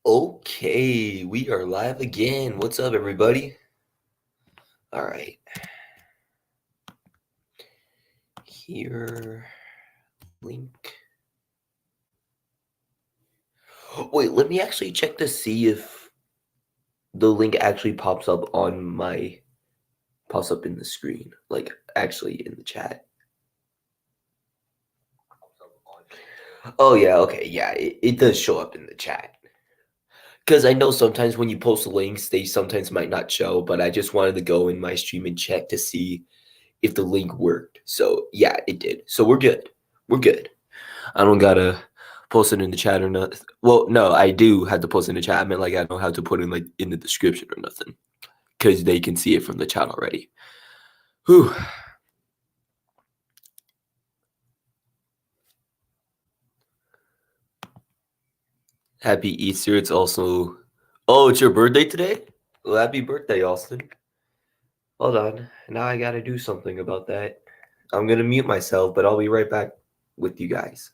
Okay, we are live again. What's up, everybody? All right, here, link. Wait, let me actually check to see if the link actually pops up in the screen, like actually in the chat. Oh yeah, okay, yeah, it does show up in the chat. Because I know sometimes when you post links, they sometimes might not show, but I just wanted to go in my stream and check to see if the link worked. So yeah, it did. So we're good. We're good. I don't gotta post it in the chat or not. Well, no, I do have to post in the chat. I mean, like I don't have to put it like in the description or nothing because they can see it from the chat already. Whew. Happy Easter. It's also it's your birthday today? Well, happy birthday, Austin. Hold on. Now I gotta do something about that. I'm gonna mute myself, but I'll be right back with you guys.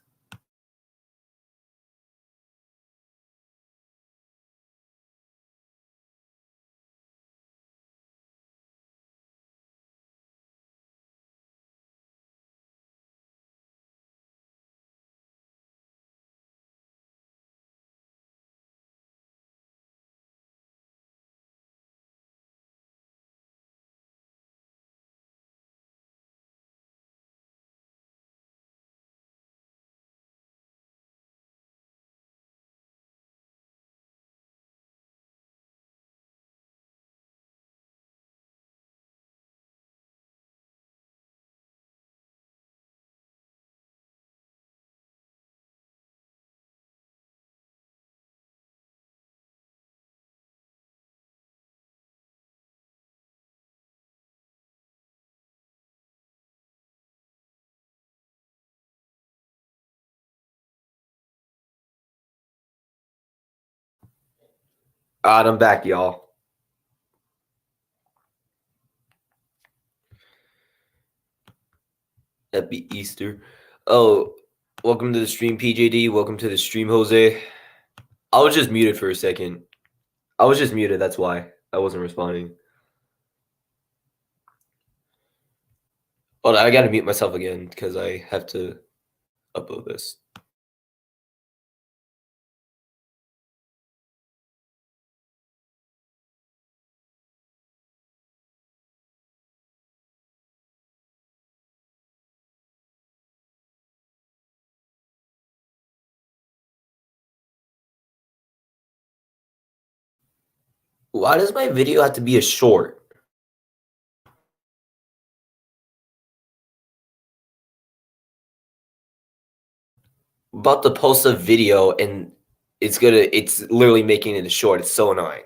Alright, I'm back, y'all. Happy Easter. Oh, welcome to the stream, PJD. Welcome to the stream, Jose. I was just muted for a second. I was just muted. That's why I wasn't responding. Hold on, I gotta mute myself again because I have to upload this. Why does my video have to be a short? I'm about to post a video and it's literally making it a short. It's so annoying.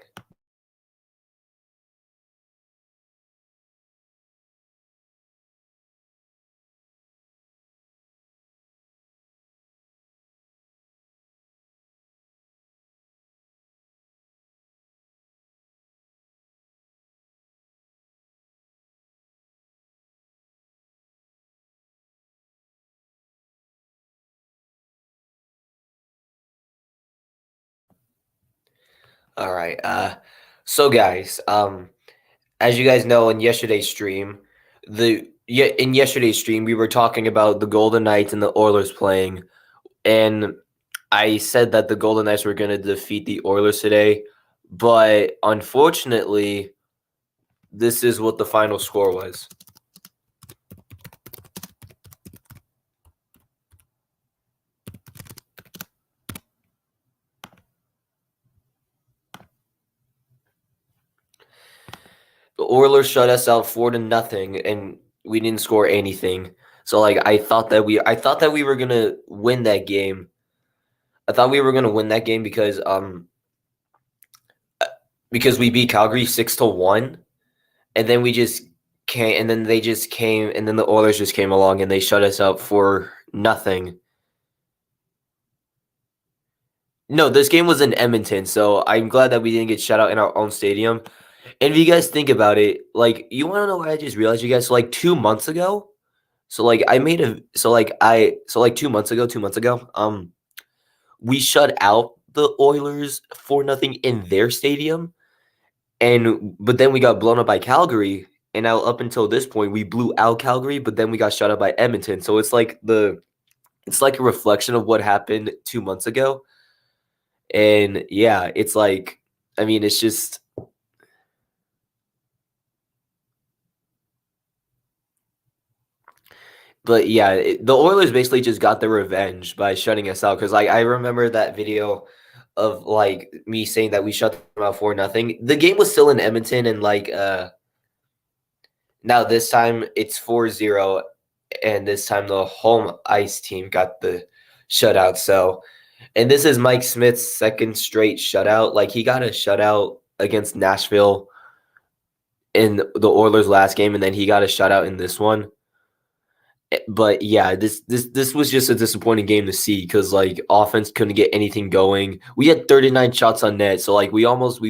All right. So guys, as you guys know, in yesterday's stream, we were talking about the Golden Knights and the Oilers playing, and I said that the Golden Knights were going to defeat the Oilers today, but unfortunately, this is what the final score was. The Oilers shut us out 4-0, and we didn't score anything. So like I thought that we were gonna win that game. I thought we were gonna win that game because we beat Calgary 6-1, and then we just came, and then they just came, and then the Oilers just came along and they shut us out for nothing. No, this game was in Edmonton, so I'm glad that we didn't get shut out in our own stadium. And if you guys think about it, like you want to know what I just realized, you guys? So like 2 months ago, so like I made a so like 2 months ago, we shut out the Oilers 4-0 in their stadium, but then we got blown up by Calgary, and now up until this point, we blew out Calgary, but then we got shut out by Edmonton. So it's like a reflection of what happened 2 months ago. And yeah, it's like, I mean, it's just, but yeah, the Oilers basically just got their revenge by shutting us out. Because like I remember that video of like me saying that we shut them out 4-0. The game was still in Edmonton, and like now this time it's 4-0, and this time the home ice team got the shutout. So, and this is Mike Smith's second straight shutout. Like he got a shutout against Nashville in the Oilers last game, and then he got a shutout in this one. But yeah, this was just a disappointing game to see because like offense couldn't get anything going. We had 39 shots on net, so like we almost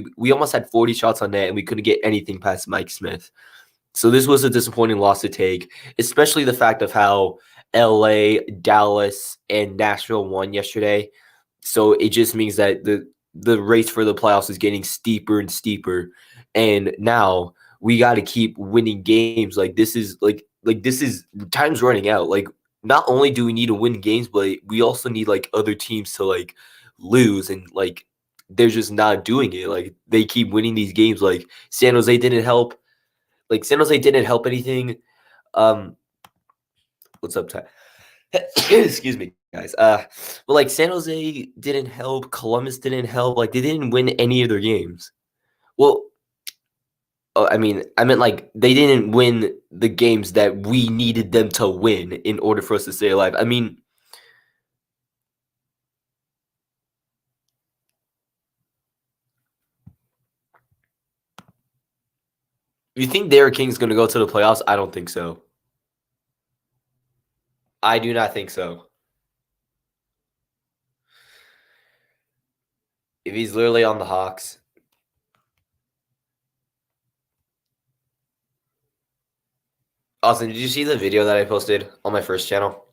had 40 shots on net, and we couldn't get anything past Mike Smith. So this was a disappointing loss to take, especially the fact of how LA, Dallas, and Nashville won yesterday. So it just means that the race for the playoffs is getting steeper and steeper. And now we got to keep winning games. Like this is time's running out. Like not only do we need to win games, but we also need like other teams to like lose, and like they're just not doing it. Like they keep winning these games. Like San Jose didn't help. Like San Jose didn't help anything. Um, what's up, Ty? Excuse me, guys. But like San Jose didn't help. Columbus didn't help. Like they didn't win any of their games. Well, I mean, I meant like they didn't win the games that we needed them to win in order for us to stay alive. I mean, you think Derek King's going to go to the playoffs? I don't think so. I do not think so. If he's literally on the Hawks. Austin, did you see the video that I posted on my first channel?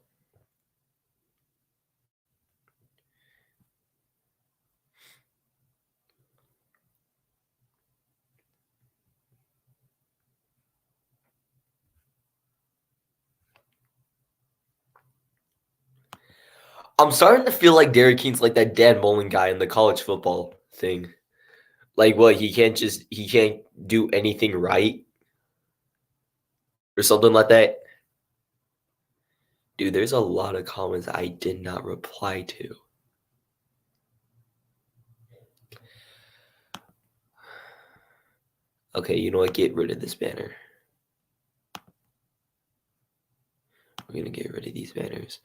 I'm starting to feel like Derek King's like that Dan Mullen guy in the college football thing. Like, what, he can't do anything right or something like that. Dude, there's a lot of comments I did not reply to. Okay, you know what? Get rid of this banner. We're gonna get rid of these banners.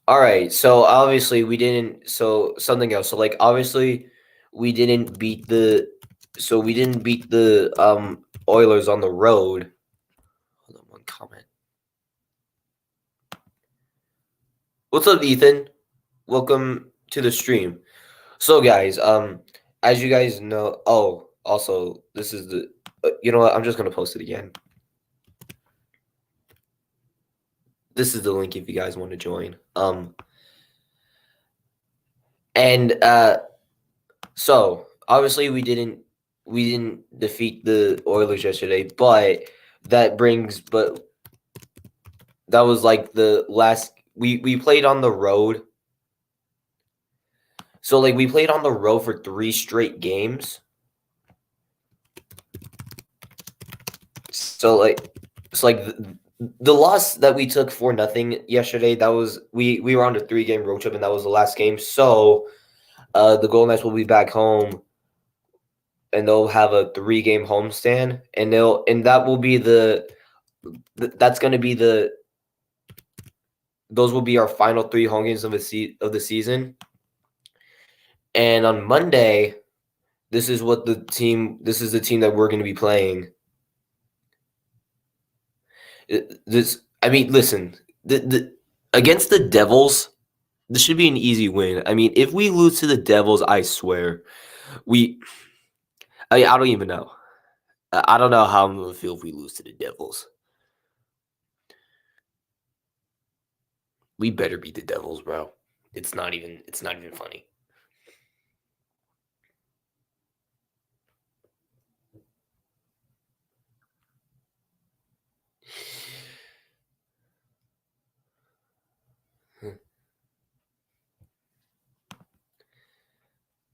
All right, so obviously we didn't. So something else. So like obviously we didn't beat the. So we didn't beat the Oilers on the road. Hold on, one comment. What's up, Ethan? Welcome to the stream. So guys, as you guys know, oh, also this is the. You know what? I'm just gonna post it again. This is the link if you guys want to join. And so obviously we didn't defeat the Oilers yesterday, but that was like the last we played on the road. So like we played on the road for 3 straight games. So like the loss that we took 4-0 yesterday, that was we were on a 3-game road trip, and that was the last game. So the Golden Knights will be back home, and they'll have a 3-game homestand, and that will be that's going to be those will be our final 3 home games of the season. And on Monday, this is the team that we're going to be playing. I mean, listen, against the Devils, this should be an easy win. I mean, if we lose to the Devils, I swear, I don't even know. I don't know how I'm going to feel if we lose to the Devils. We better beat the Devils, bro. It's not even funny.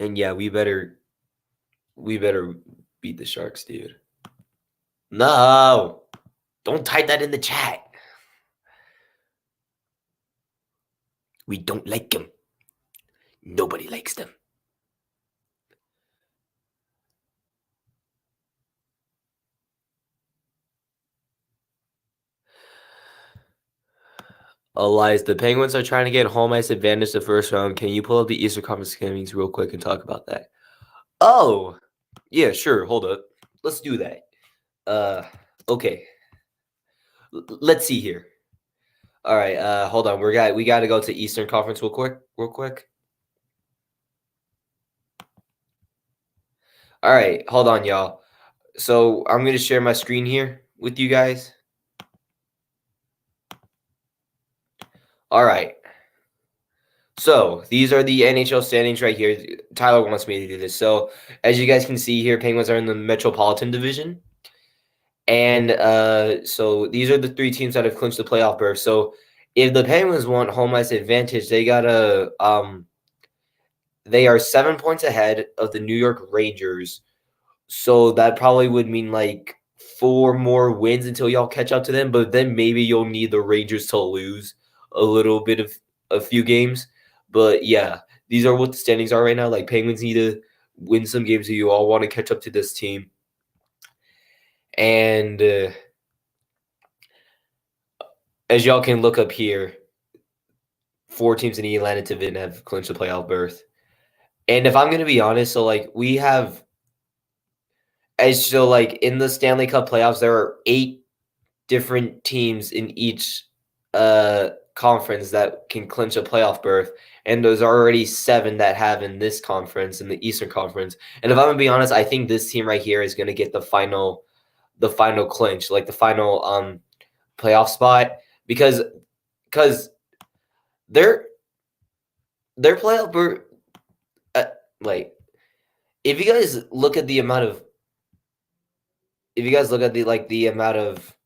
And yeah, we better beat the Sharks, dude. No, don't type that in the chat. We don't like them. Nobody likes them. Elias, the Penguins are trying to get home ice advantage the first round. Can you pull up the Eastern Conference standings real quick and talk about that? Oh, yeah, sure. Hold up. Let's do that. Okay. Let's see here. All right. Hold on. We got to go to Eastern Conference real quick. All right. Hold on, y'all. So I'm gonna share my screen here with you guys. All right. So these are the NHL standings right here. Tyler wants me to do this. So as you guys can see here, Penguins are in the Metropolitan Division. And so these are the three teams that have clinched the playoff berth. So if the Penguins want home ice advantage, they are 7 points ahead of the New York Rangers. So that probably would mean like 4 more wins until y'all catch up to them. But then maybe you'll need the Rangers to lose a little bit of a few games. But yeah, these are what the standings are right now. Like Penguins need to win some games if you all want to catch up to this team. And as y'all can look up here, 4 teams in the Atlantic Division have clinched the playoff berth. And if I'm going to be honest, so like we have, as so like in the Stanley Cup playoffs, there are 8 different teams in each conference that can clinch a playoff berth, and there's already 7 that have in this conference, in the Eastern Conference. And if I'm gonna be honest, I think this team right here is gonna get the final clinch, like the final playoff spot, because their playoff berth, like if you guys look at the amount of the amount of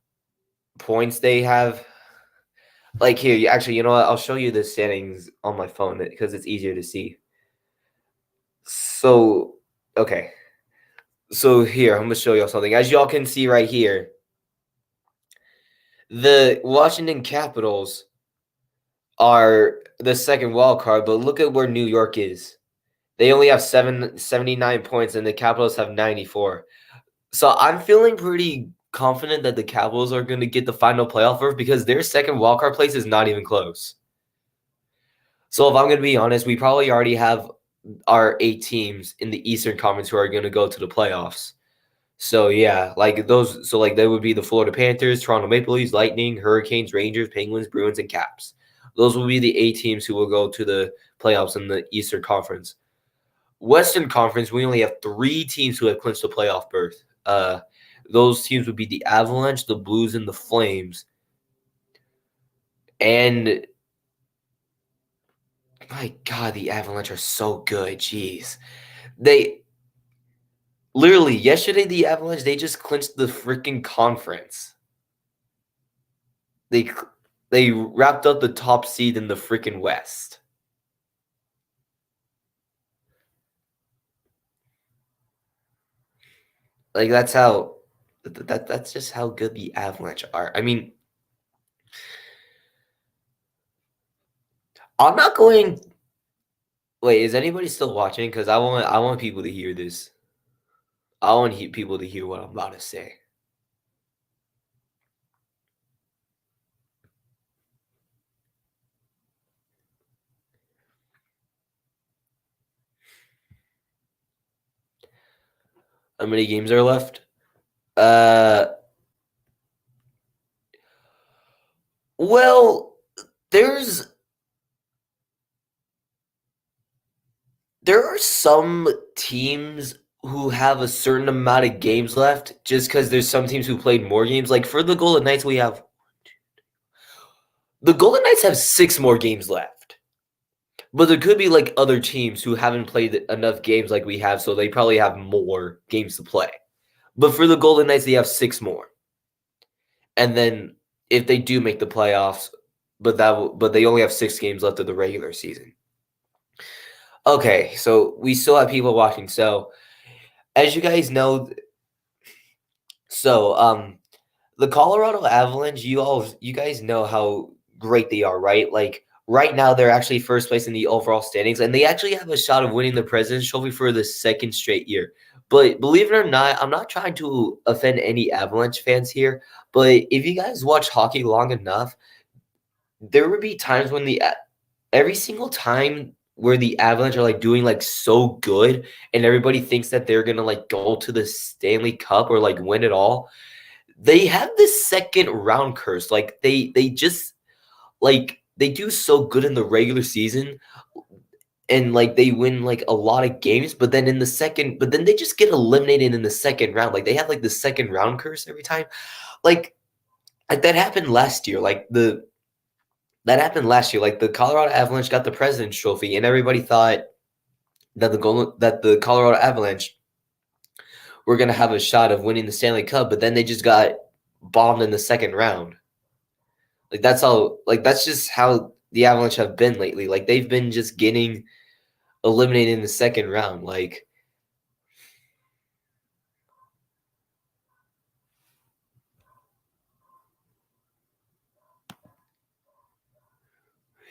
points they have. Like here, actually, you know what? I'll show you the standings on my phone because it's easier to see. So, okay. So here, I'm gonna show y'all something. As y'all can see right here, the Washington Capitals are the second wild card, but look at where New York is. They only have 79 points, and the Capitals have 94. So I'm feeling pretty confident that the Capitals are going to get the final playoff berth because their second wildcard place is not even close. So if I'm going to be honest, we probably already have our 8 teams in the Eastern Conference who are going to go to the playoffs. So yeah, like those. So like they would be the Florida Panthers, Toronto Maple Leafs, Lightning, Hurricanes, Rangers, Penguins, Bruins, and Caps. Those will be the 8 teams who will go to the playoffs in the Eastern Conference. Western Conference, we only have 3 teams who have clinched the playoff berth. Those teams would be the Avalanche, the Blues, and the Flames. And my God, the Avalanche are so good. Jeez. They literally yesterday, the Avalanche, they just clinched the freaking conference. They wrapped up the top seed in the freaking West. Like that's just how good the Avalanche are. I mean, I'm not going. Wait, is anybody still watching? Because I want people to hear this. I want people to hear what I'm about to say. How many games are left? Well, there are some teams who have a certain amount of games left just because there's some teams who played more games. Like for the Golden Knights, the Golden Knights have 6 more games left. But there could be like other teams who haven't played enough games like we have, so they probably have more games to play. But for the Golden Knights, they have 6 more. And then if they do make the playoffs, but they only have 6 games left of the regular season. Okay, so we still have people watching. So, as you guys know, so the Colorado Avalanche, you guys know how great they are, right? Like right now they're actually first place in the overall standings and they actually have a shot of winning the President's Trophy for the second straight year. But believe it or not, I'm not trying to offend any Avalanche fans here, but if you guys watch hockey long enough, there would be times when every single time where the Avalanche are like doing like so good and everybody thinks that they're going to like go to the Stanley Cup or like win it all, they have this second round curse. Like they just like they do so good in the regular season and like they win like a lot of games, but then they just get eliminated in the second round. Like they have like the second round curse every time. Like like that happened last year. That happened last year. Like the Colorado Avalanche got the President's Trophy, and everybody thought that the Colorado Avalanche were gonna have a shot of winning the Stanley Cup, but then they just got bombed in the second round. Like that's just how the Avalanche have been lately. Like they've been just getting eliminated in the second round. Like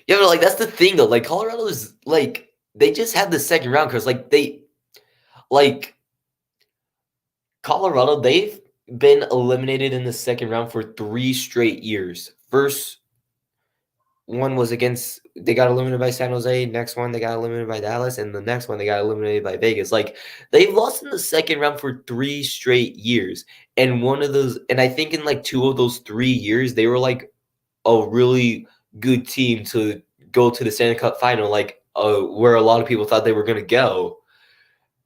yeah, but like that's the thing though. Like Colorado is like they just had the second round because like Colorado, they've been eliminated in the second round for 3 straight years. First one was against they got eliminated by San Jose. Next one they got eliminated by Dallas, and the next one they got eliminated by Vegas. Like they've lost in the second round for 3 straight years, and one of those, and I think in like 2 of those 3 years they were like a really good team to go to the Stanley Cup final, like where a lot of people thought they were gonna go,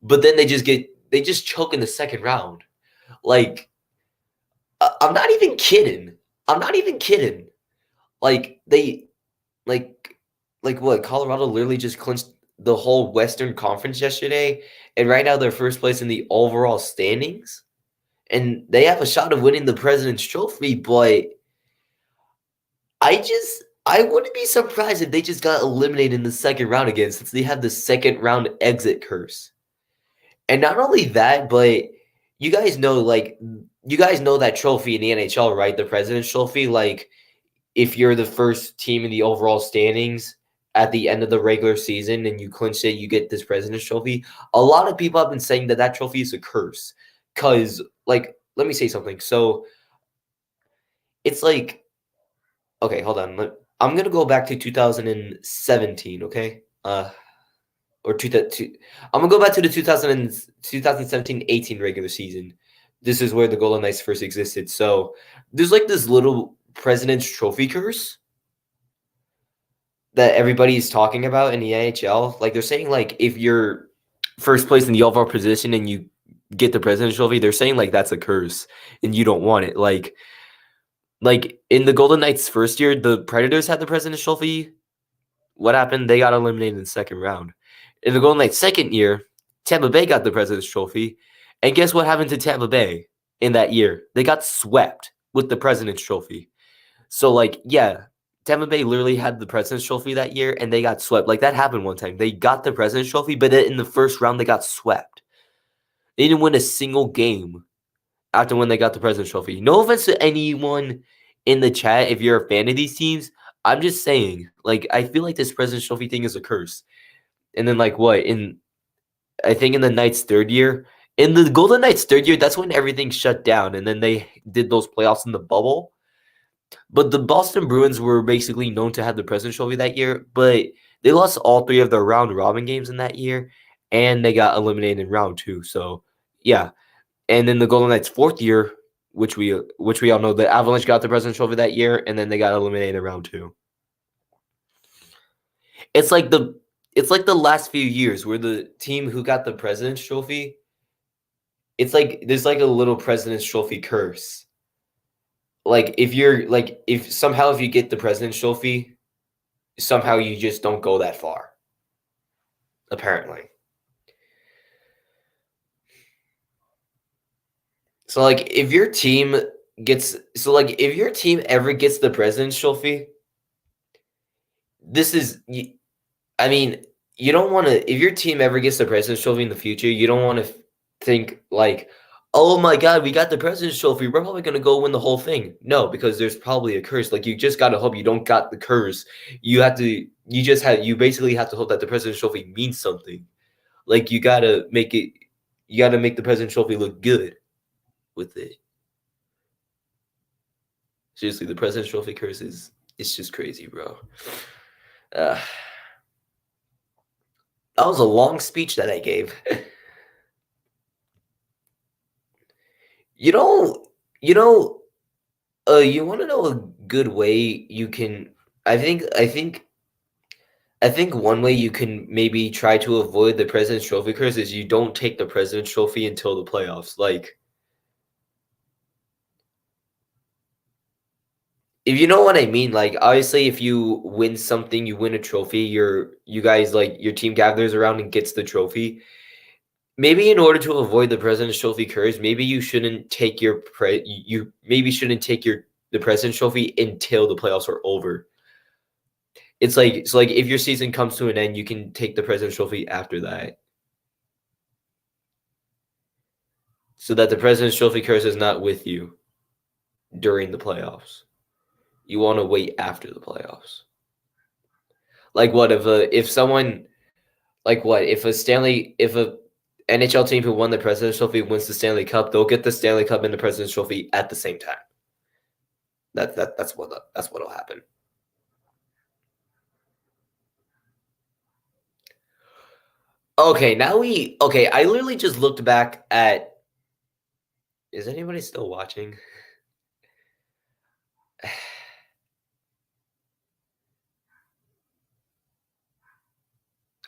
but then they just choke in the second round. Like I'm not even kidding. I'm not even kidding. Like they like like what? Colorado literally just clinched the whole Western Conference yesterday, and right now they're first place in the overall standings, and they have a shot of winning the President's Trophy. But I wouldn't be surprised if they just got eliminated in the second round again, since they have the second round exit curse. And not only that, but you guys know you guys know that trophy in the NHL, right? The President's Trophy. Like if you're the first team in the overall standings at the end of the regular season and you clinch it, you get this President's Trophy. A lot of people have been saying that that trophy is a curse. Cause like, let me say something. So it's like, okay, hold on. I'm gonna go back to 2017. Okay, or I'm gonna go back to the 2017-18 regular season. This is where the Golden Knights first existed. So there's like this little President's Trophy curse that everybody's talking about in the NHL. Like they're saying, like if you're first place in the overall position and you get the President's Trophy, they're saying like that's a curse and you don't want it. Like in the Golden Knights' first year, the Predators had the President's Trophy. What happened? They got eliminated in the second round. In the Golden Knights' second year, Tampa Bay got the President's Trophy. And guess what happened to Tampa Bay in that year? They got swept with the President's Trophy. So, like, yeah, Tampa Bay literally had the President's Trophy that year, and they got swept. Like, that happened one time. They got the President's Trophy, but then in the first round, they got swept. They didn't win a single game after when they got the President's Trophy. No offense to anyone in the chat if you're a fan of these teams. I'm just saying, like, I feel like this President's Trophy thing is a curse. And then, like, what? I think in the Knights' third year, in the Golden Knights' third year, that's when everything shut down. And then they did those playoffs in the bubble. But the Boston Bruins were basically known to have the President's Trophy that year, but they lost all 3 of their round robin games in that year, and they got eliminated in round 2. So, yeah. And then the Golden Knights' fourth year, which we all know, the Avalanche got the President's Trophy that year, and then they got eliminated in round 2. It's like the last few years where the team who got the President's Trophy, it's like there's like a little President's Trophy curse. Like if somehow if you get the President's Trophy, somehow you just don't go that far. Apparently. So like if your team ever gets the President's Trophy, this is I mean, you don't want to if your team ever gets the President's Trophy in the future, you don't want to think like, "Oh my god, we got the President's Trophy. We're probably gonna go win the whole thing." No, because there's probably a curse. Like you just gotta hope you don't got the curse. You basically have to hope that the President's Trophy means something. Like you gotta make the President's Trophy look good with it. Seriously, the President's Trophy curse is it's just crazy, bro. Uh, that was a long speech that I gave. You know, you know, you want to know a good way you can? I think, I think, I think one way you can maybe try to avoid the President's Trophy curse is you don't take the President's Trophy until the playoffs. Like, if you know what I mean, like obviously, if you win something, you win a trophy. You guys like your team gathers around and gets the trophy. Maybe in order to avoid the President's Trophy curse, maybe you shouldn't take you maybe shouldn't take the President's Trophy until the playoffs are over. It's like if your season comes to an end, you can take the President's Trophy after that, so that the President's Trophy curse is not with you during the playoffs. You want to wait after the playoffs. Like what if someone like what if a NHL team who won the President's Trophy wins the Stanley Cup, they'll get the Stanley Cup and the President's Trophy at the same time. That's what'll happen. Okay. I literally just looked back at. Is anybody still watching?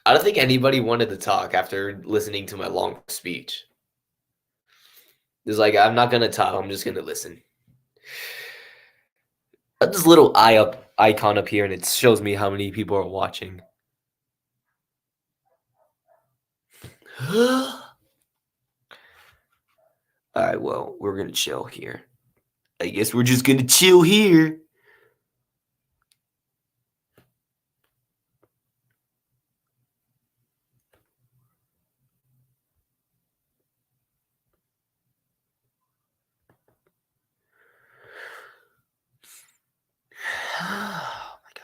I don't think anybody wanted to talk after listening to my long speech. It's like I'm not gonna talk. I'm just gonna listen. Got this little icon up here, and it shows me how many people are watching. All right, well, we're gonna chill here. I guess we're just gonna chill here. Oh my god.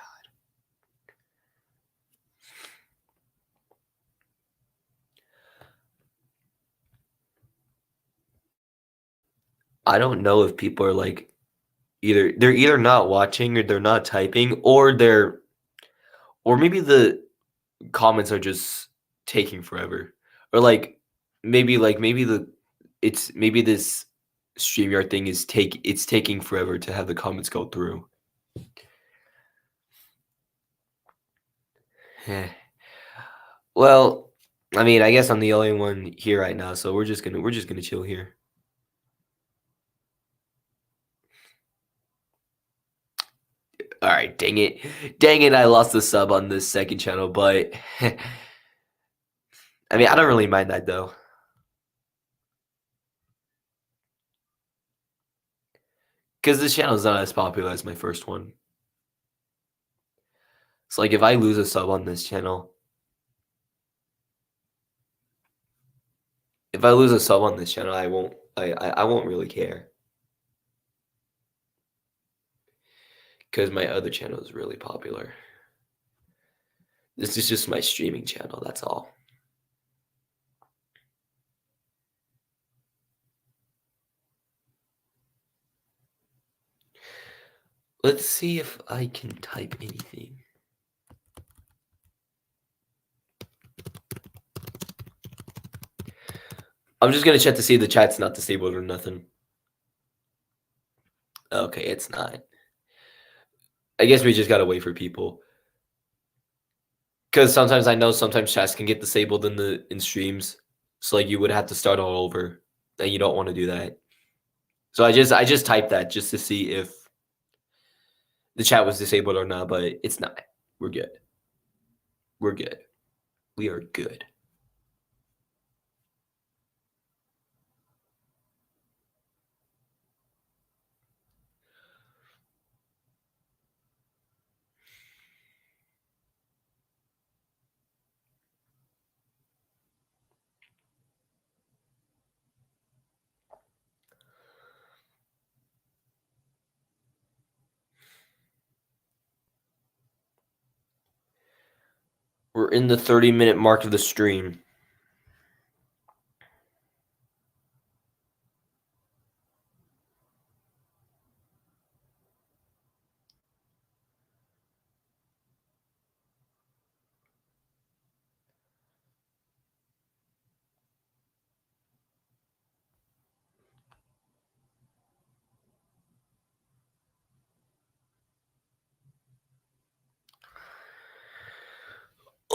I don't know if people are like they're either not watching or they're not typing or maybe the comments are just taking forever. Or maybe the it's maybe this StreamYard thing it's taking forever to have the comments go through. Eh. Well, I mean, I guess I'm the only one here right now, so we're just gonna chill here. All right, dang it! I lost the sub on this second channel, but I mean, I don't really mind that though, because this channel is not as popular as my first one. It's like if I lose a sub on this channel, if I lose a sub on this channel, I won't really care, because my other channel is really popular. This is just my streaming channel. That's all. Let's see if I can type anything. I'm just gonna check to see if the chat's not disabled or nothing. Okay, it's not. I guess we just gotta wait for people. Because sometimes I know sometimes chats can get disabled in streams. So like you would have to start all over. And you don't want to do that. So I just typed that just to see if the chat was disabled or not, but it's not. We're good. We're good. We are good. We're in the 30-minute mark of the stream.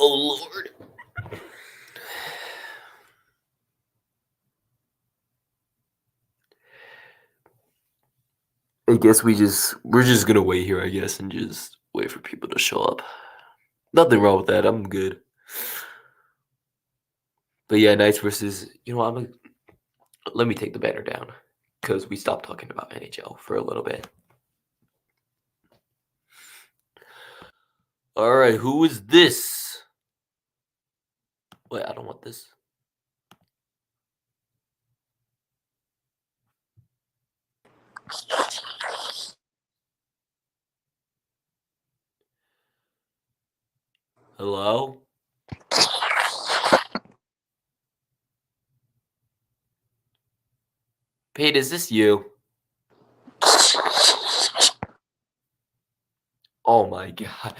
Oh Lord. I guess we're just gonna wait here, I guess, and just wait for people to show up. Nothing wrong with that. I'm good. But yeah, Knights versus let me take the banner down because we stopped talking about NHL for a little bit. All right, who is this? Wait, I don't want this. Hello? Pete, is this you? Oh my god.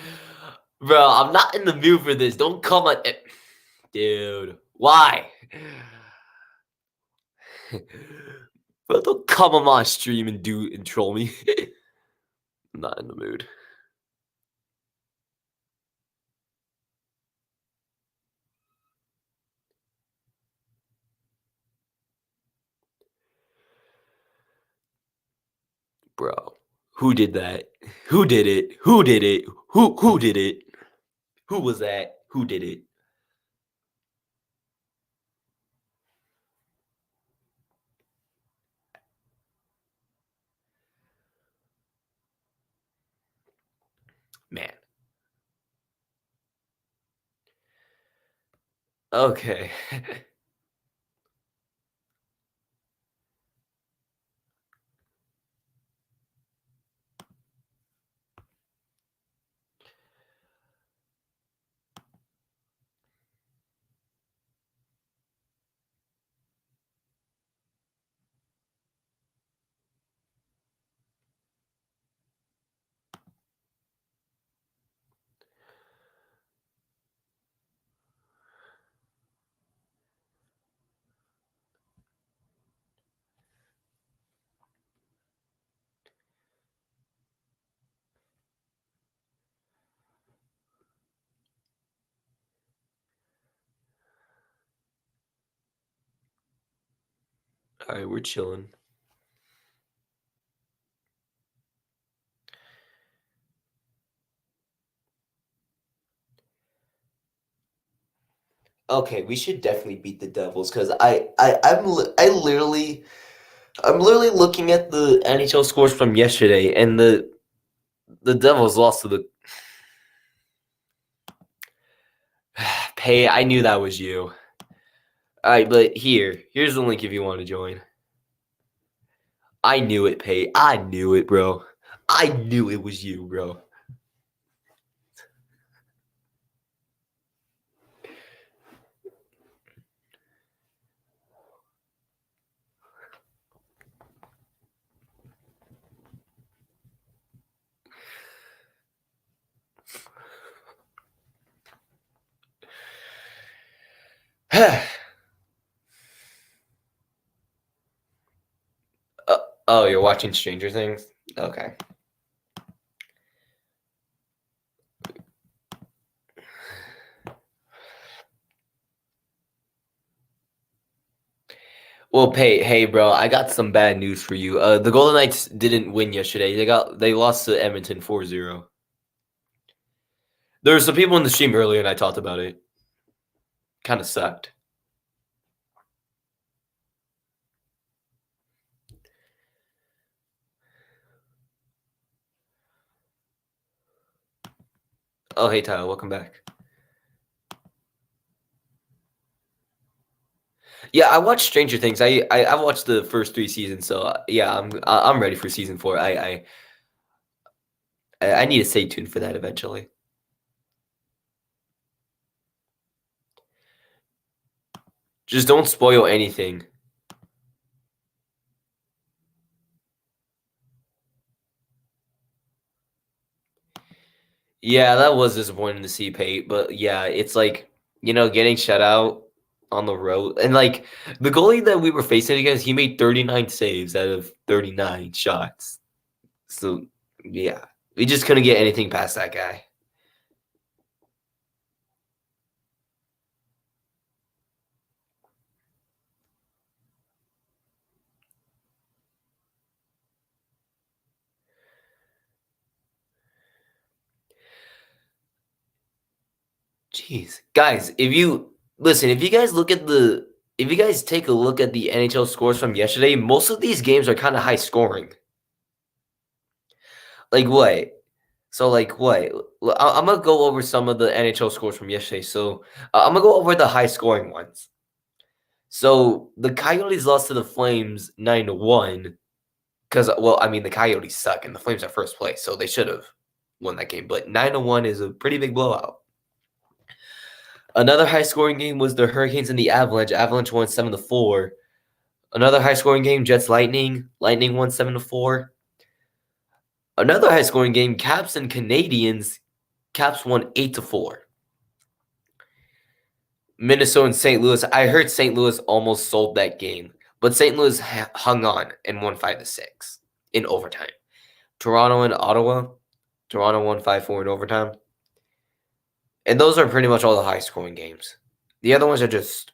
Bro, I'm not in the mood for this. Don't come on. Dude, why? Bro, don't come on my stream and troll me. I'm not in the mood. Bro, who did that? Who did it? Who did it? Who did it? Who was that? Who did it? Man. Okay. All right, we're chilling. Okay, we should definitely beat the Devils because I'm literally looking at the NHL scores from yesterday, and the Devils lost to the Pay. I knew that was you. All right, but here's the link if you want to join. I knew it, Pay. I knew it, bro. I knew it was you, bro. Oh, you're watching Stranger Things? Okay. Well, hey, bro, I got some bad news for you. The Golden Knights didn't win yesterday. They lost to Edmonton 4-0. There were some people in the stream earlier, and I talked about it. Kind of sucked. Oh, hey, Tyler, welcome back. Yeah, I watched Stranger Things. I watched the first 3 seasons, so yeah, I'm ready for season 4. I need to stay tuned for that eventually. Just don't spoil anything. Yeah, that was disappointing to see Pate, but yeah, it's like, getting shut out on the road. And like the goalie that we were facing against, he made 39 saves out of 39 shots. So yeah, we just couldn't get anything past that guy. Jeez. Guys, if you guys if you guys take a look at the NHL scores from yesterday, most of these games are kind of high scoring. Like what? So like what? I'm gonna go over some of the NHL scores from yesterday. So I'm gonna go over the high scoring ones. So the Coyotes lost to the Flames 9-1 because I mean the Coyotes suck and the Flames are first place, so they should have won that game. But 9-1 is a pretty big blowout. Another high scoring game was the Hurricanes and the Avalanche. Avalanche won 7-4. Another high scoring game, Jets Lightning. Lightning won 7-4. Another high scoring game, Caps and Canadians. Caps won 8-4. Minnesota and St. Louis. I heard St. Louis almost sold that game, but St. Louis hung on and won 5-6 in overtime. Toronto and Ottawa. Toronto won 5-4 in overtime. And those are pretty much all the high scoring games. The other ones are just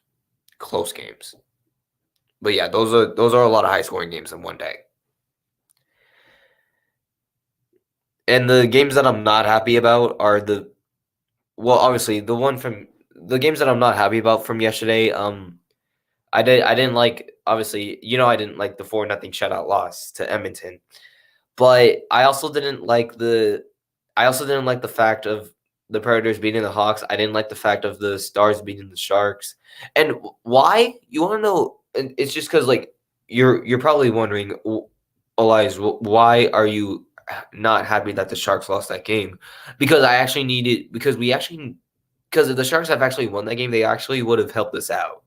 close games. But yeah, those are a lot of high scoring games in one day. And the games that I'm not happy about are obviously the games that I'm not happy about from yesterday. I didn't like, obviously, I didn't like the 4-0 shutout loss to Edmonton. But I also didn't like the fact of the Predators beating the Hawks. I didn't like the fact of the Stars beating the Sharks. And why? You want to know? And it's just because like you're probably wondering, Elias, why are you not happy that the Sharks lost that game? Because because if the Sharks have actually won that game, they actually would have helped us out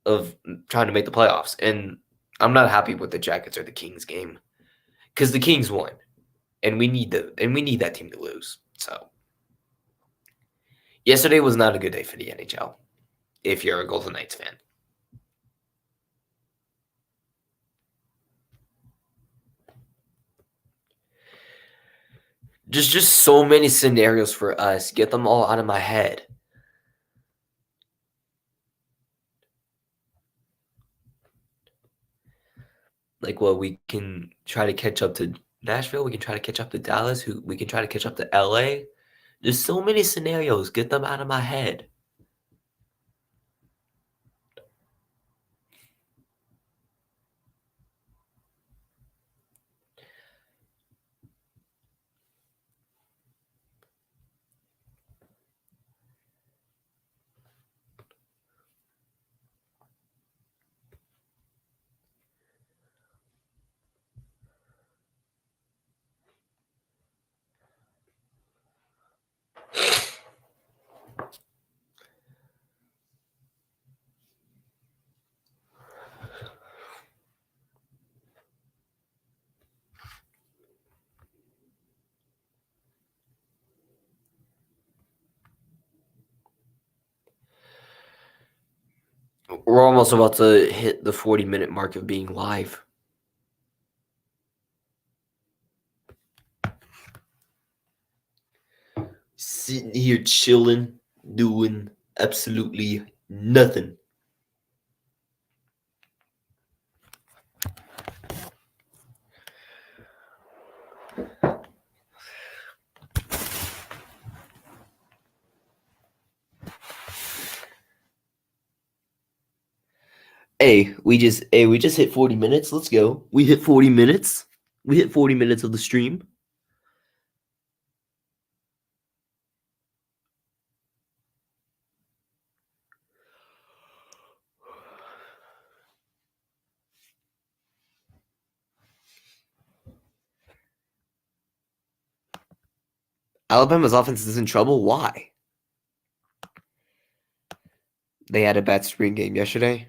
of trying to make the playoffs. And I'm not happy with the Jackets or the Kings game because the Kings won, and we need that team to lose. So yesterday was not a good day for the NHL if you're a Golden Knights fan. Just so many scenarios for us. Get them all out of my head. Like, well, we can try to catch up to Nashville. We can try to catch up to Dallas. We can try to catch up to LA. There's so many scenarios. Get them out of my head. We're almost about to hit the 40-minute mark of being live. Sitting here chilling, doing absolutely nothing. We just hit 40 minutes. Let's go. We hit 40 minutes. We hit 40 minutes of the stream. Alabama's offense is in trouble. Why? They had a bad spring game yesterday.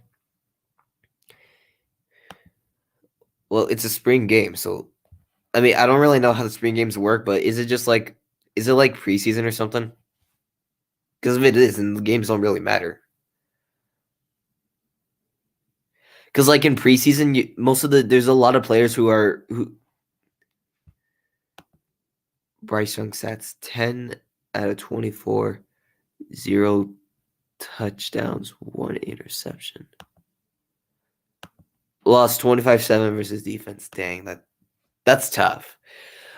Well, it's a spring game, so I mean, I don't really know how the spring games work, but is it like preseason or something? Because if it is, then the games don't really matter. Because like in preseason, most of there's a lot of players who Bryce Young stats 10 out of 24, zero touchdowns, one interception. Lost 25-7 versus defense. Dang, that's tough.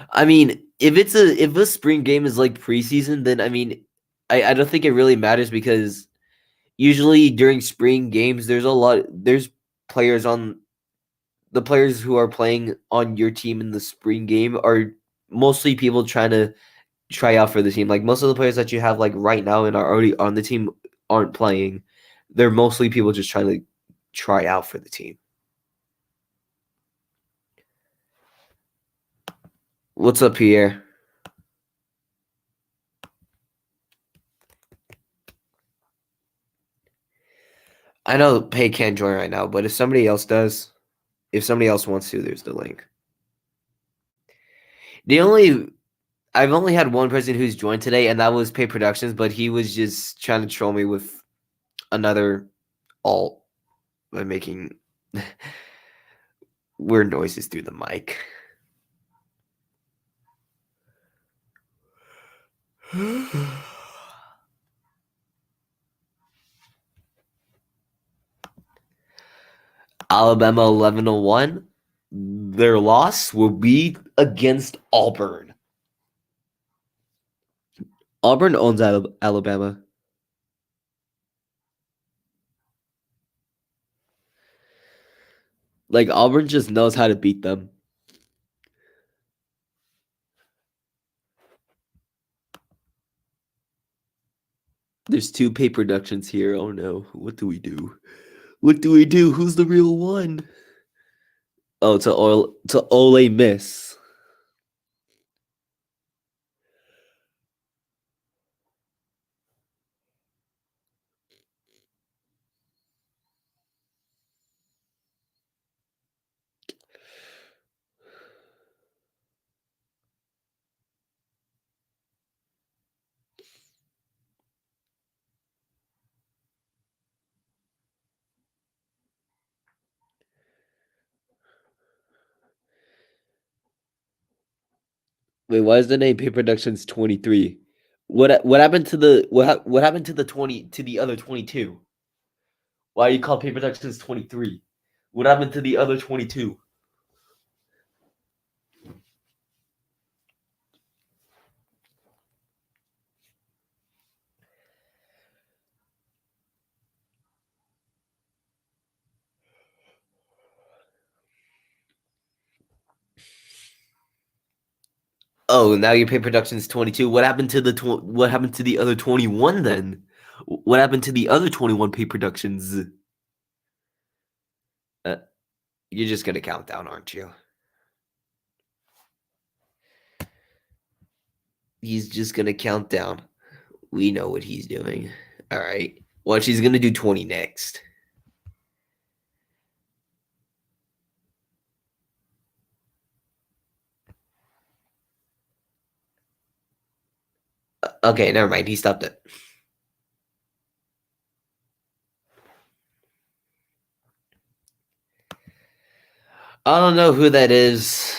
I mean, if a spring game is like preseason, then I mean, I don't think it really matters because usually during spring games there's players on the players who are playing on your team in the spring game are mostly people trying to try out for the team. Like most of the players that you have like right now and are already on the team aren't playing. They're mostly people just trying to try out for the team. What's up, Pierre? I know Pay can't join right now, but if somebody else does, if somebody else wants to, there's the link. The only I've only had one person who's joined today, and that was Pay Productions, but he was just trying to troll me with another alt by making weird noises through the mic. Alabama 11-1. Their loss will be against Auburn. Auburn owns Alabama. Like Auburn just knows how to beat them. There's two Pay Productions here. Oh no. What do we do? What do we do? Who's the real one? Oh, to Ole Miss. Wait, why is the name Pay Productions 23? What happened to the what happened to the 20 to the other 22? Why are you called Pay Productions 23? What happened to the other 22? Oh, now your Pay Productions 22. What happened to the what happened to the other 21 then? What happened to the other 21 Pay Productions? Uh, you're just gonna count down, aren't you? He's just gonna count down. We know what he's doing. All right. Watch, he's gonna do 20 next. Okay, never mind. He stopped it. I don't know who that is.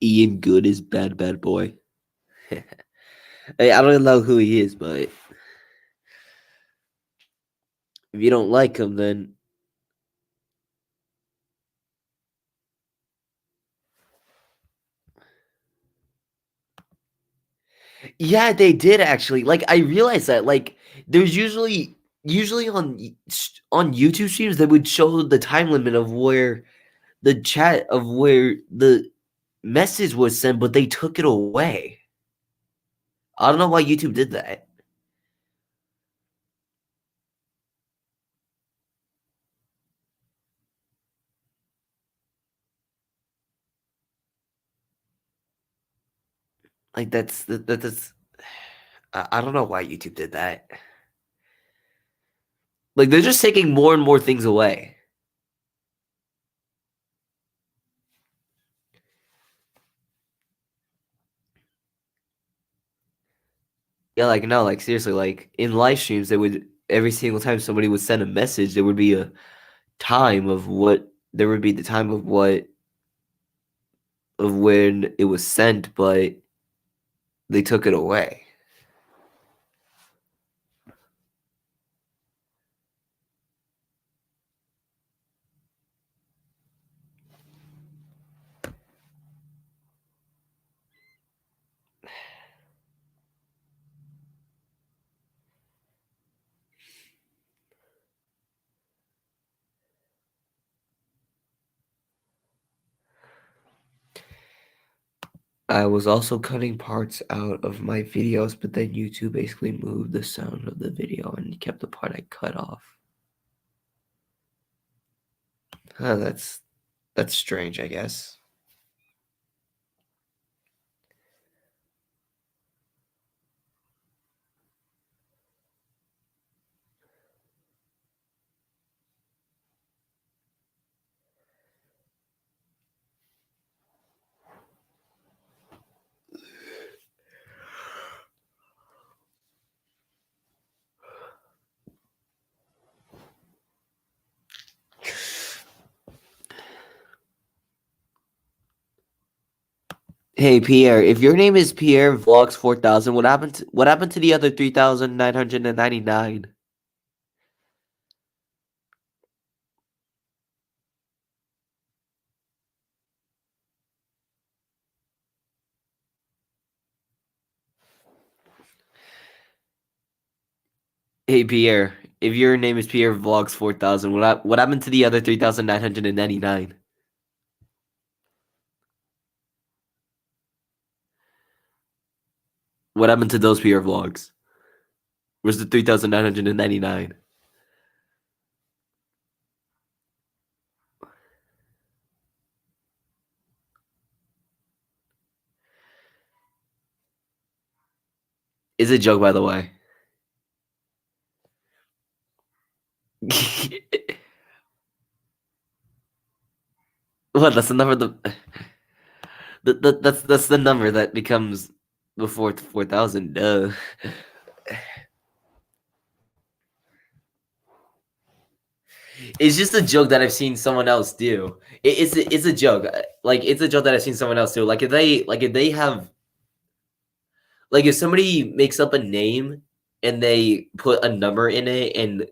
Ian Good is bad boy. Hey, I don't know who he is, but if you don't like him, then yeah, they did actually. Like I realized that. Like There's usually on YouTube streams they would show the time limit of where the chat of where the message was sent, but they took it away. I don't know why YouTube did that. Like that's I don't know why YouTube did that. Like they're just taking more and more things away. Yeah, like no, like seriously, like in live streams, they would every single time somebody would send a message, there would be a time of what there would be the time of what of when it was sent, but they took it away. I was also cutting parts out of my videos, but then YouTube basically moved the sound of the video and kept the part I cut off. Huh, that's strange, I guess. Hey Pierre, if your name is Pierre Vlogs 4000, what happened to the other 3999? Hey Pierre, if your name is Pierre Vlogs 4000, what happened to the other 3999? What happened to those Pierre Vlogs? Where's the 3999? It's a joke, by the way. What? That's the number. That's the number that becomes before 4000. Duh. It's just a joke that I've seen someone else do. It's a joke. Like it's a joke that I've seen someone else do. Like if they have like if somebody makes up a name and they put a number in it and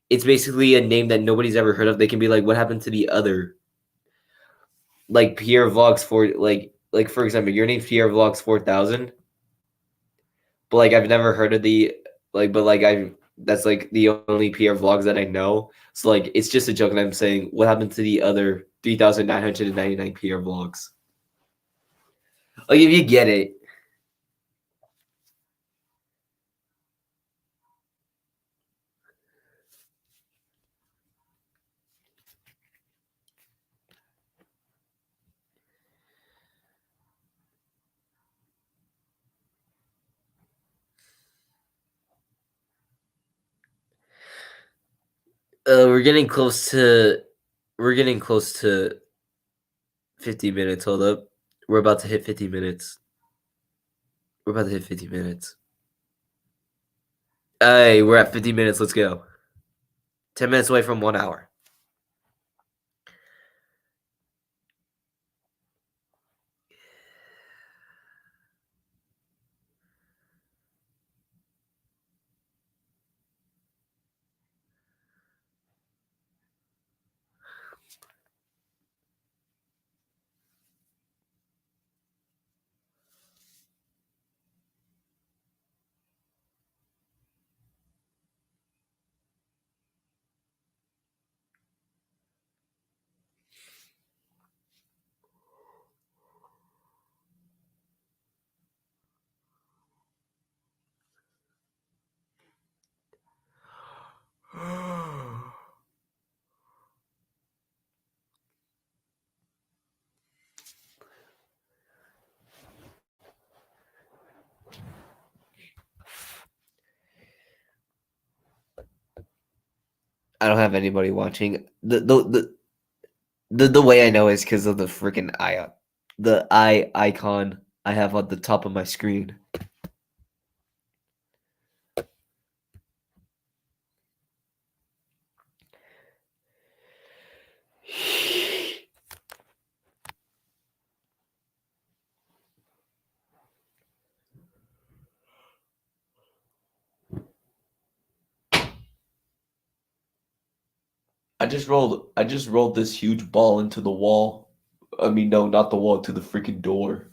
it's basically a name that nobody's ever heard of, they can be like, what happened to the other? Like Pierre Vlogs for like for example, your name's Pierre Vlogs 4000, but like I've never heard of the but like I that's like the only Pierre Vlogs that I know. So like it's just a joke and I'm saying what happened to the other 3999 Pierre Vlogs? Like if you get it. We're getting close to 50 minutes. Hold up. We're about to hit 50 minutes. We're about to hit 50 minutes. Hey, we're at 50 minutes. Let's go. 10 minutes away from 1 hour. I don't have anybody watching. The way I know is because of the freaking eye icon I have on the top of my screen. I just rolled this huge ball into the wall. I mean, no, not the wall, to the freaking door.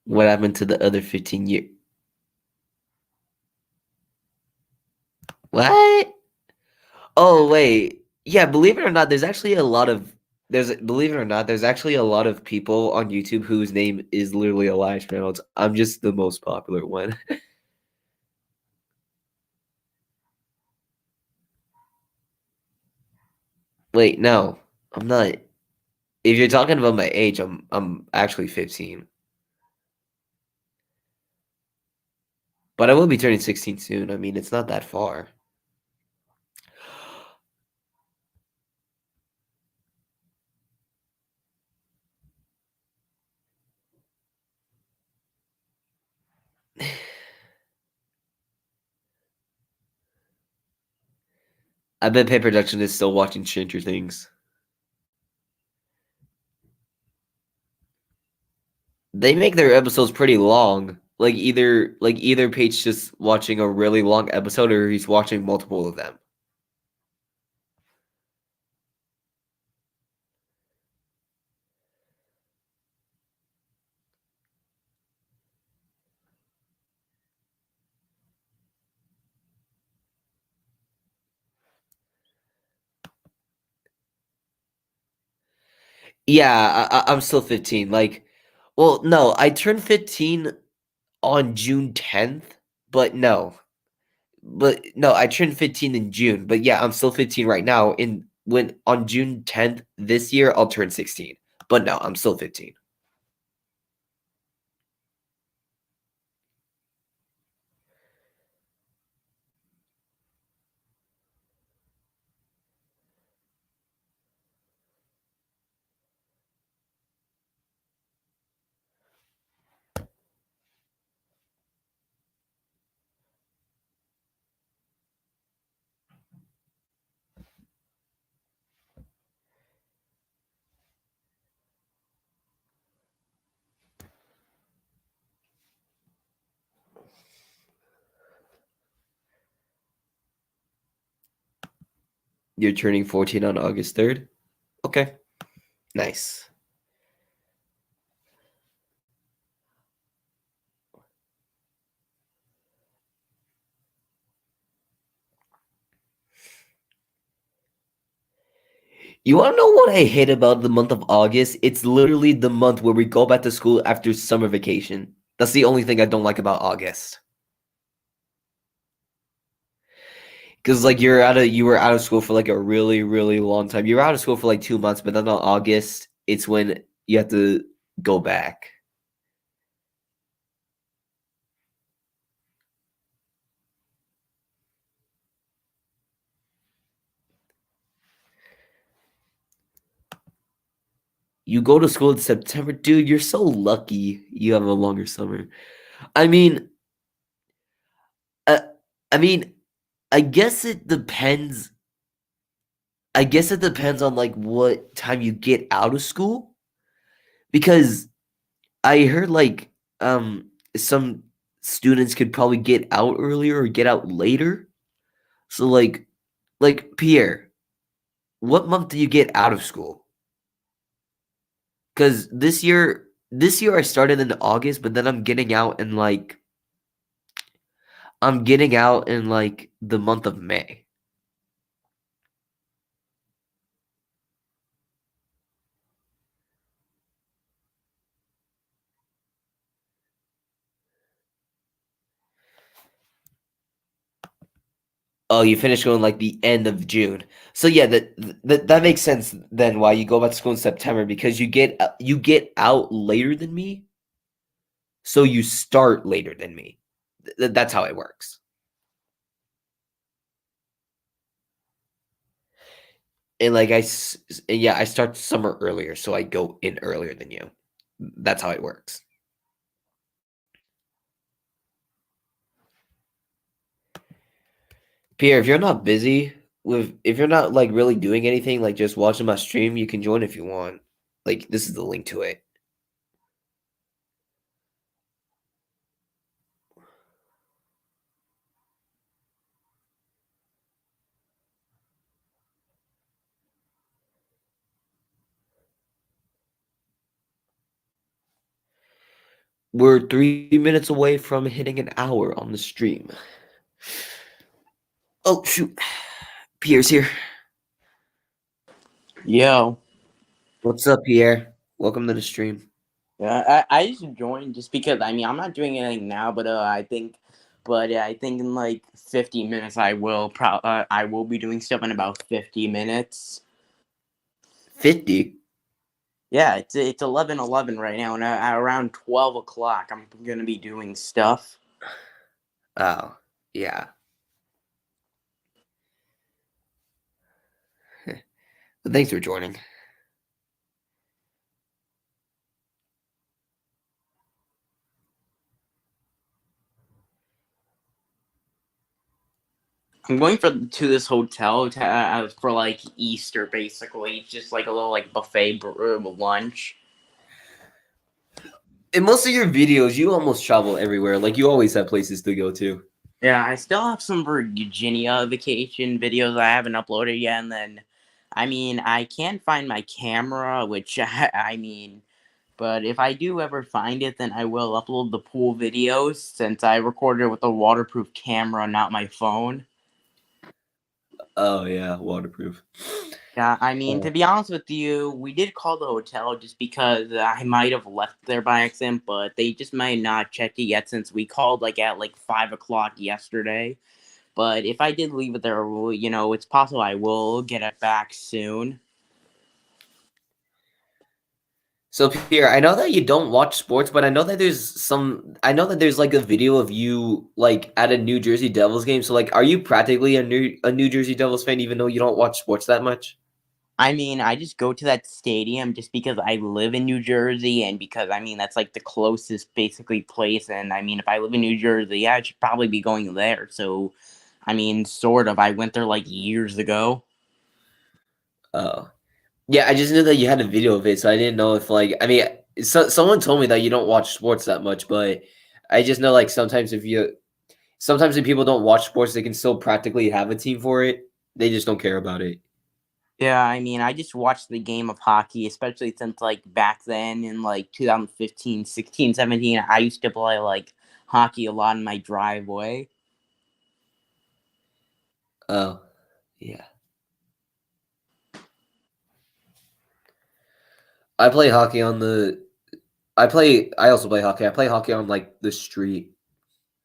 What happened to the other 15 years? What? Oh, wait. Yeah, believe it or not, there's actually a lot of believe it or not, there's actually a lot of people on YouTube whose name is literally Elias Reynolds. I'm just the most popular one. Wait, no, I'm not. If you're talking about my age, I'm actually 15. But I will be turning 16 soon. I mean, it's not that far. I bet Pay Production is still watching Stranger Things. They make their episodes pretty long. Like either Paige just watching a really long episode or he's watching multiple of them. Yeah, I'm still 15. Like, well, no, I turned 15 on June 10th, but no. But no, I turned 15 in June. But yeah, I'm still 15 right now. In when on June 10th this year, I'll turn 16. But no, I'm still 15. You're turning 14 on August 3rd? Okay. Nice. You wanna know what I hate about the month of August? It's literally the month where we go back to school after summer vacation. That's the only thing I don't like about August. Because like you were out of school for like a really, really long time. You were out of school for like 2 months, but then on August, it's when you have to go back. You go to school in September, dude. You're so lucky you have a longer summer. I mean, uh, I mean, I guess it depends. I guess it depends on like what time you get out of school because I heard like some students could probably get out earlier or get out later. So like Pierre, what month do you get out of school? Cuz this year I started in August, but then I'm getting out in like I'm getting out in like the month of May. Oh, you finish school in like the end of June. So yeah, that makes sense then why you go back to school in September because you get out later than me, so you start later than me. That's how it works. And like and yeah, I start summer earlier, so I go in earlier than you. That's how it works. Pierre, if you're not busy if you're not like really doing anything, like just watching my stream, you can join if you want. Like this is the link to it. We're 3 minutes away from hitting an hour on the stream. Oh shoot. Pierre's here. Yo, What's up, Pierre? Welcome to the stream. I just joined just because I'm not doing anything now, but I think in like 50 minutes I will be doing stuff in about 50 minutes. 50? Yeah, it's 11:11 right now, and around 12 o'clock I'm gonna be doing stuff. Oh, yeah. Thanks for joining. I'm going to this hotel for like Easter, basically. It's just like a little like buffet lunch. In most of your videos, you almost travel everywhere. Like you always have places to go to. Yeah, I still have some Virginia vacation videos I haven't uploaded yet, and then, I can't find my camera, which but if I do ever find it, then I will upload the pool videos since I recorded with a waterproof camera, not my phone. Oh yeah, waterproof. Yeah, to Oh. be honest with you, we did call the hotel just because I might have left there by accident, but they just might not checked it yet since we called like at like 5 o'clock yesterday. But if I did leave it there, it's possible I will get it back soon. So Pierre, I know that you don't watch sports, but I know that there's like a video of you like at a New Jersey Devils game. So like are you practically a New Jersey Devils fan even though you don't watch sports that much? I just go to that stadium just because I live in New Jersey and because, that's like the closest basically place. And if I live in New Jersey, yeah, I should probably be going there. So, sort of. I went there like years ago. Oh. Yeah, I just knew that you had a video of it, so I didn't know if like someone told me that you don't watch sports that much, but I just know like sometimes if people don't watch sports, they can still practically have a team for it. They just don't care about it. Yeah, I just watched the game of hockey, especially since like back then in like 2015, 16, 17, I used to play like hockey a lot in my driveway. Oh, yeah. I play hockey on the I also play hockey. I play hockey on like the street.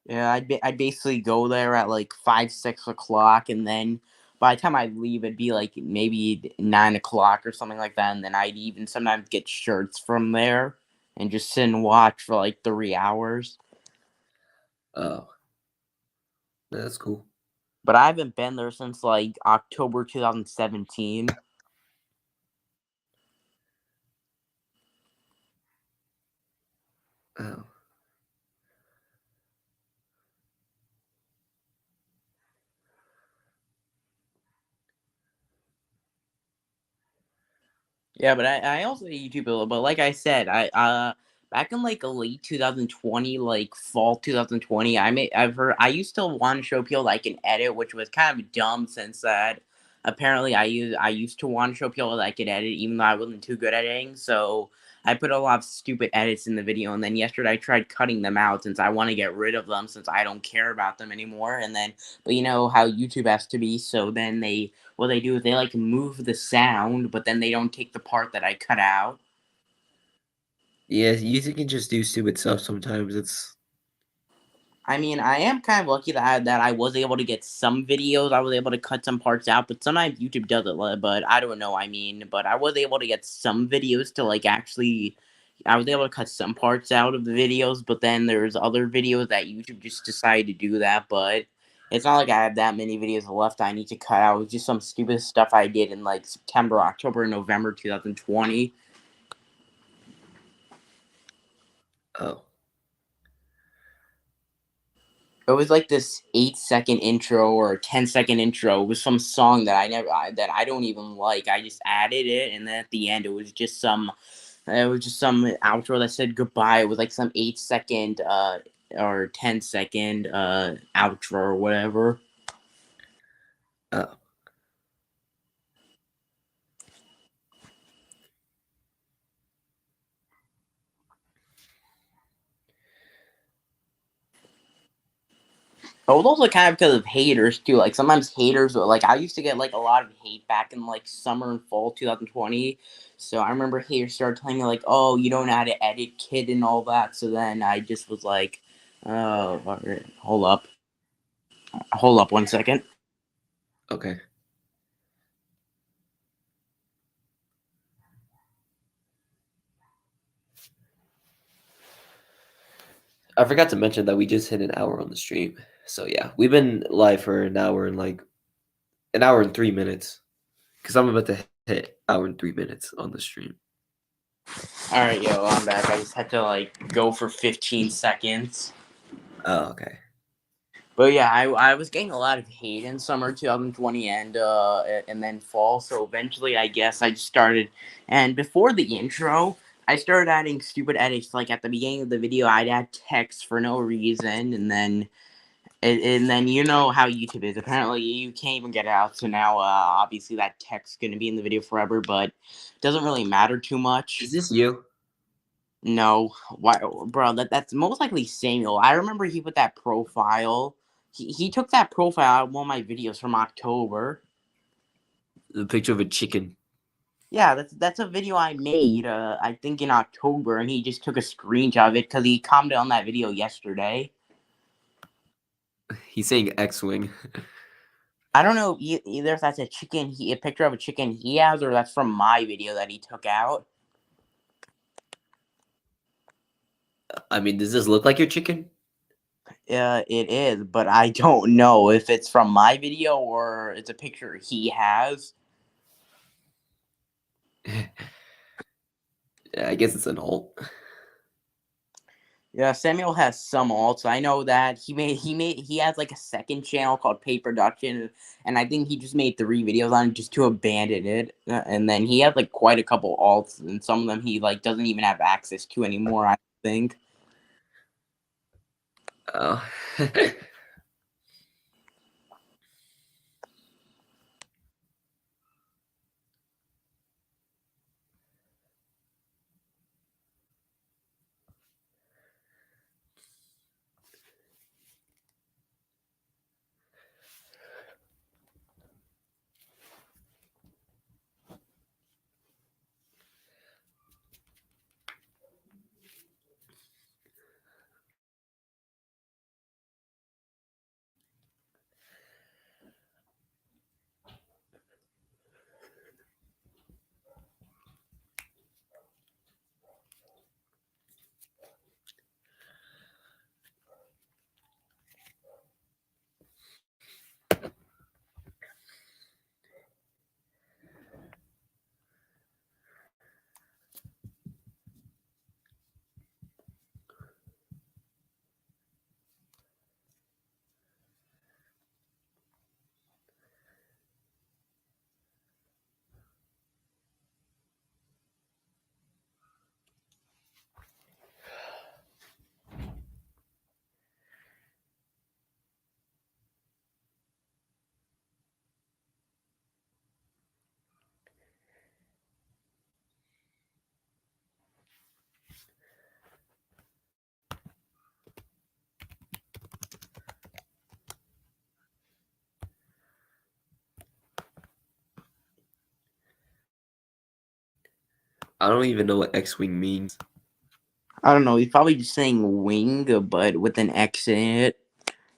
Yeah, I basically go there at like 5, 6 o'clock, and then by the time I leave, it'd be like maybe 9 o'clock or something like that. And then I'd even sometimes get shirts from there and just sit and watch for like 3 hours. Oh, that's cool. But I haven't been there since like October 2017. Oh. Yeah, but I also YouTube a little. But like I said, I back in like late 2020, like fall 2020, I used to want to show people that I can edit, which was kind of dumb since that apparently I used to want to show people that I could edit even though I wasn't too good at editing. So I put a lot of stupid edits in the video, and then yesterday I tried cutting them out since I want to get rid of them since I don't care about them anymore. And then, but you know how YouTube has to be, so then what they do is they like move the sound, but then they don't take the part that I cut out. Yeah, you can just do stupid stuff sometimes. It's I mean, I am kind of lucky that I was able to get some videos. I was able to cut some parts out, but sometimes YouTube does it. But I don't know. I mean, but I was able to get some videos to like actually. I was able to cut some parts out of the videos, but then there's other videos that YouTube just decided to do that. But it's not like I have that many videos left I need to cut out. It's just some stupid stuff I did in like September, October, and November 2020. oh. It was like this 8-second intro or 10-second intro with some song that that I don't even like. I just added it, and then at the end it was just some outro that said goodbye. It was like some 8-second or 10-second outro or whatever. Oh. But it was also kind of because of haters too. Like sometimes haters, like I used to get like a lot of hate back in like summer and fall 2020. So I remember haters started telling me like, "Oh, you don't know how to edit, kid," and all that. So then I just was like, "Oh, all right, hold up, 1 second." Okay. I forgot to mention that we just hit an hour on the stream. So yeah, we've been live for an hour and like an hour and 3 minutes. Because I'm about to hit hour and 3 minutes on the stream. All right, yo, I'm back. I just had to like go for 15 seconds. Oh, okay. But yeah, I was getting a lot of hate in summer 2020 and then fall. So eventually, I guess I just started. And before the intro, I started adding stupid edits. Like at the beginning of the video, I'd add text for no reason, and then you know how YouTube is. Apparently, you can't even get it out. So now, obviously, that text's gonna be in the video forever. But it doesn't really matter too much. Is this you? No, why, bro? That's most likely Samuel. I remember he put that profile. He took that profile out of one of my videos from October. The picture of a chicken. Yeah, that's a video I made. I think in October, and he just took a screenshot of it because he commented on that video yesterday. He's saying X-Wing. I don't know either if that's a picture of a chicken he has, or that's from my video that he took out. I mean, does this look like your chicken? It is, but I don't know if it's from my video or it's a picture he has. Yeah, I guess it's an alt. Yeah, Samuel has some alts. I know that he has like a second channel called Pay Production, and I think he just made 3 videos on it just to abandon it. And then he has like quite a couple alts, and some of them he like doesn't even have access to anymore. I think. Oh. I don't even know what X-Wing means. I don't know. He's probably just saying wing, but with an X in it.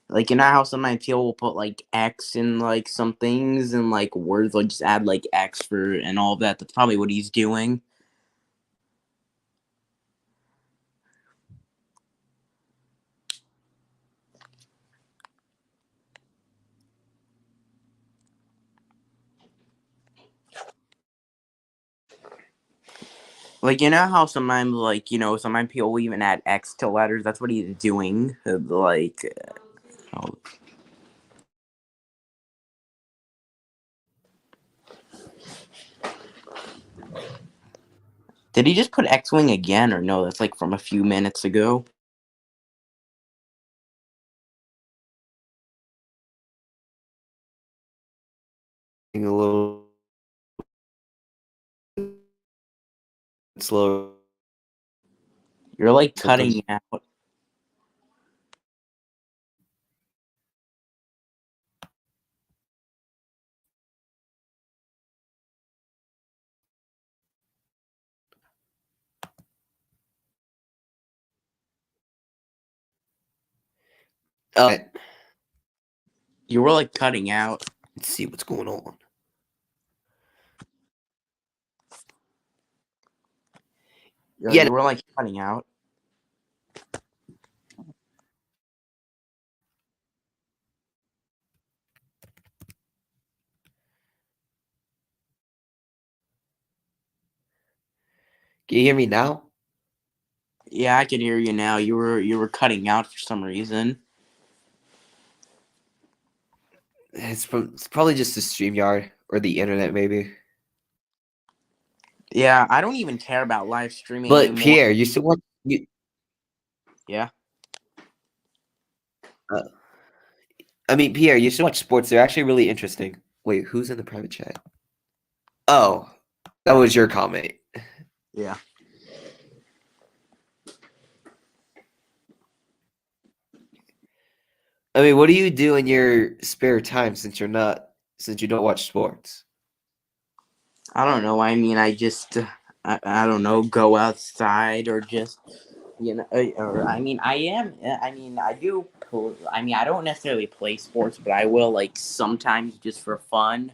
Like, you know how sometimes people will put like X in like some things and like words, like just add like X for and all of that. That's probably what he's doing. Like, you know how sometimes, like, sometimes people will even add X to letters. That's what he's doing. Like, oh. Did he just put X-Wing again, or no? That's like from a few minutes ago. A little slow. You're like Sometimes. cutting out. Oh, You were like cutting out. let's see what's going on. Yeah, You were like cutting out. can you hear me now? Yeah, I can hear you now. You were cutting out for some reason. It's probably just the StreamYard or the internet, maybe. Yeah, I don't even care about live streaming But anymore. Pierre, you still watch? Yeah. Uh, I mean, Pierre, you should watch sports. They're actually really interesting. Wait, who's in the private chat? Oh, that was your comment. Yeah. I mean, what do you do in your spare time since you don't watch sports? I don't know. I mean, I don't know, go outside or just, or I mean, I mean, I do, I mean, I don't necessarily play sports, but I will, like, sometimes just for fun.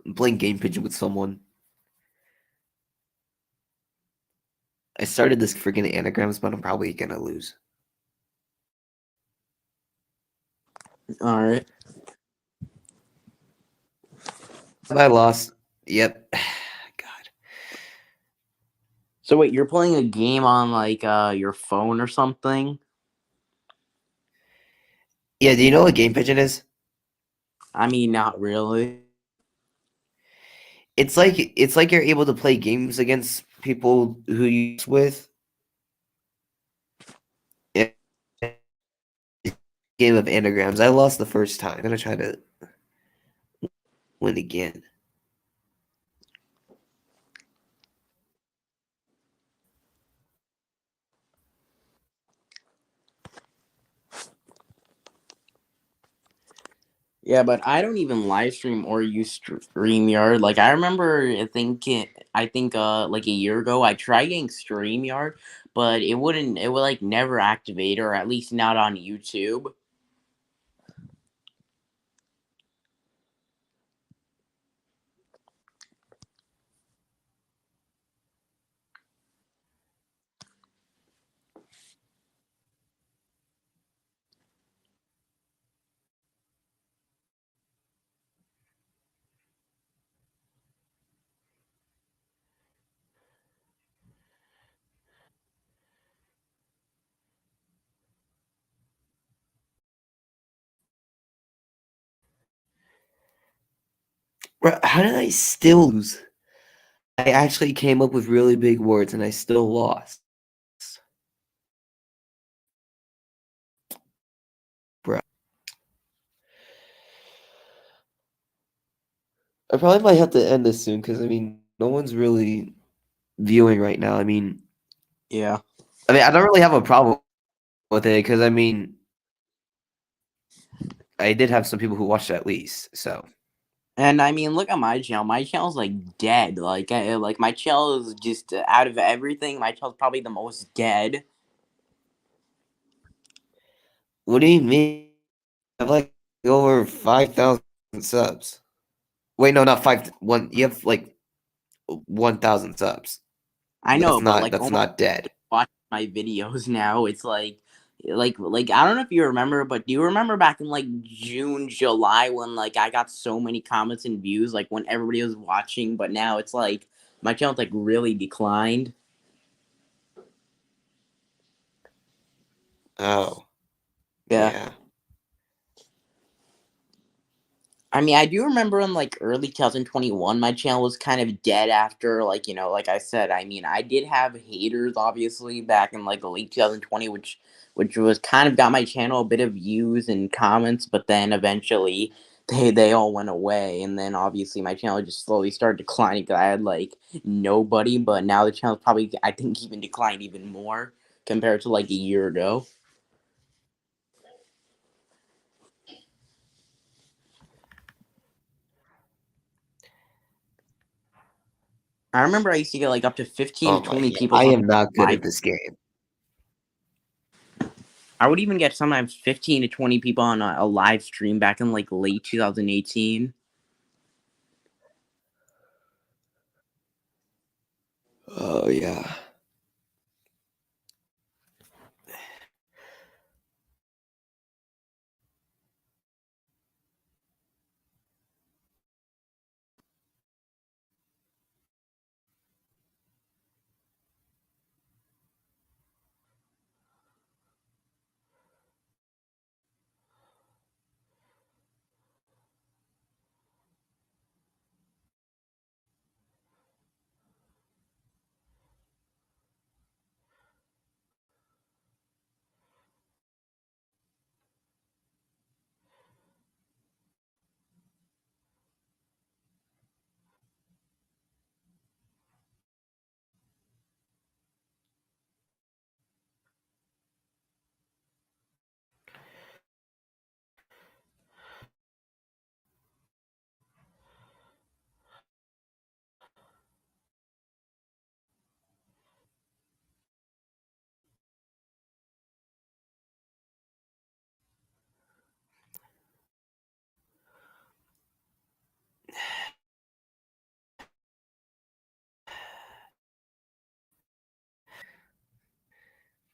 I'm playing Game Pigeon with someone. I started this freaking anagrams, but I'm probably gonna lose. All right. I lost. Yep. God. So wait, you're playing a game on like your phone or something? Yeah, do you know what Game Pigeon is? I mean, not really. It's like you're able to play games against people who you with. game of anagrams. I lost the first time. I'm gonna try to win again. Yeah, but I don't even live stream or use StreamYard. Like I remember, I think like a year ago, I tried getting StreamYard, but it would like never activate, or at least not on YouTube. Bro, how did I still lose? I actually came up with really big words and I still lost. Bro. I probably might have to end this soon because I mean no one's really viewing right now. Yeah. I mean I don't really have a problem with it because I mean I did have some people who watched it at least. So And I mean, look at my channel. My channel's like dead. Like my channel is just out of everything. My channel's probably the most dead. what do you mean? I have like over 5,000 subs. Wait, no, not five. One. You have like 1,000 subs. I That's know, but not. like That's almost not dead. watch my videos now. It's like I don't know if you remember, but do you remember back in like June, July when like I got so many comments and views like when everybody was watching, but now it's like my channel's like really declined. Oh, Yeah. yeah. I mean, I do remember in like early 2021, my channel was kind of dead after, like, like I said, I mean, I did have haters obviously back in like the late 2020, which was kind of got my channel a bit of views and comments, but then eventually they all went away, and then obviously my channel just slowly started declining because I had like nobody, but now the channel's probably I think even declined even more compared to like a year ago. I remember I used to get like up to 15 to Oh my. 20 people I on am not good live. at this game. I would even get sometimes 15 to 20 people on a live stream back in like late 2018. Oh yeah.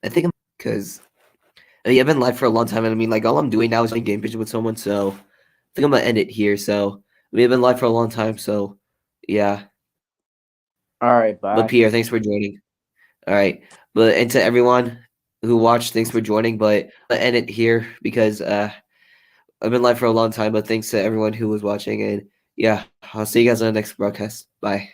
I think I'm because I mean, I've been live for a long time, and I mean, like all I'm doing now is playing game vision with someone. So I think I'm gonna end it here. So I mean, I've been live for a long time. So yeah. All right, But bye. Pierre, thanks for joining. All right. But and to everyone who watched, thanks for joining. But I'll end it here because I've been live for a long time. But thanks to everyone who was watching, and yeah, I'll see you guys on the next broadcast. Bye.